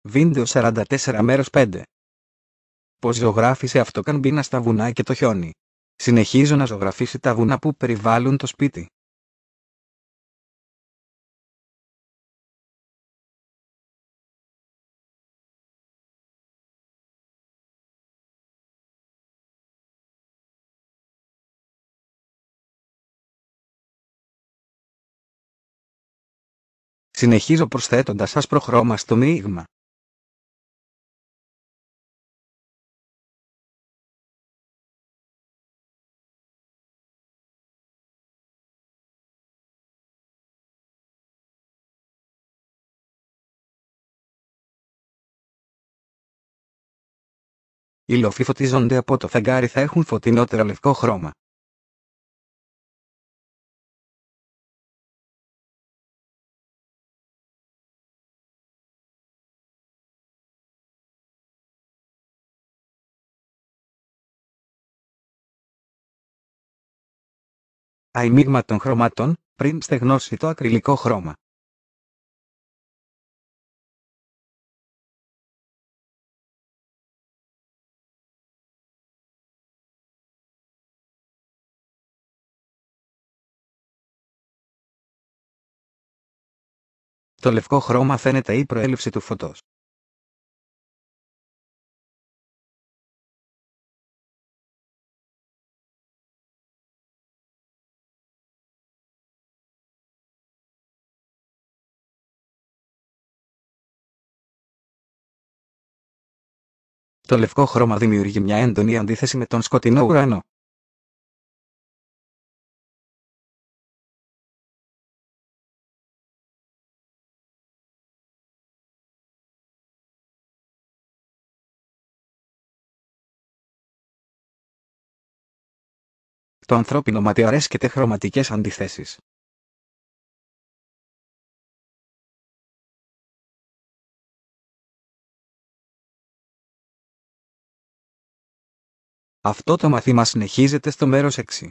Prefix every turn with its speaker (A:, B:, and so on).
A: Βίντεο 44 μέρος 5. Πώς ζωγράφισε αυτοκαμπίνα στα βουνά και το χιόνι. Συνεχίζω να ζωγραφίσει τα βουνά που περιβάλλουν το σπίτι. Συνεχίζω προσθέτοντας άσπρο χρώμα στο μείγμα. Οι λόφοι φωτίζονται από το φεγγάρι θα έχουν φωτεινότερο λευκό χρώμα. Αημίγμα των χρωμάτων, πριν στεγνώσει το ακριλικό χρώμα. Το λευκό χρώμα φαίνεται η προέλευση του φωτός. Το λευκό χρώμα δημιουργεί μια έντονη αντίθεση με τον σκοτεινό ουρανό. Το ανθρώπινο μάτι αρέσκεται χρωματικές αντιθέσεις. Αυτό το μαθήμα συνεχίζεται στο μέρος 6.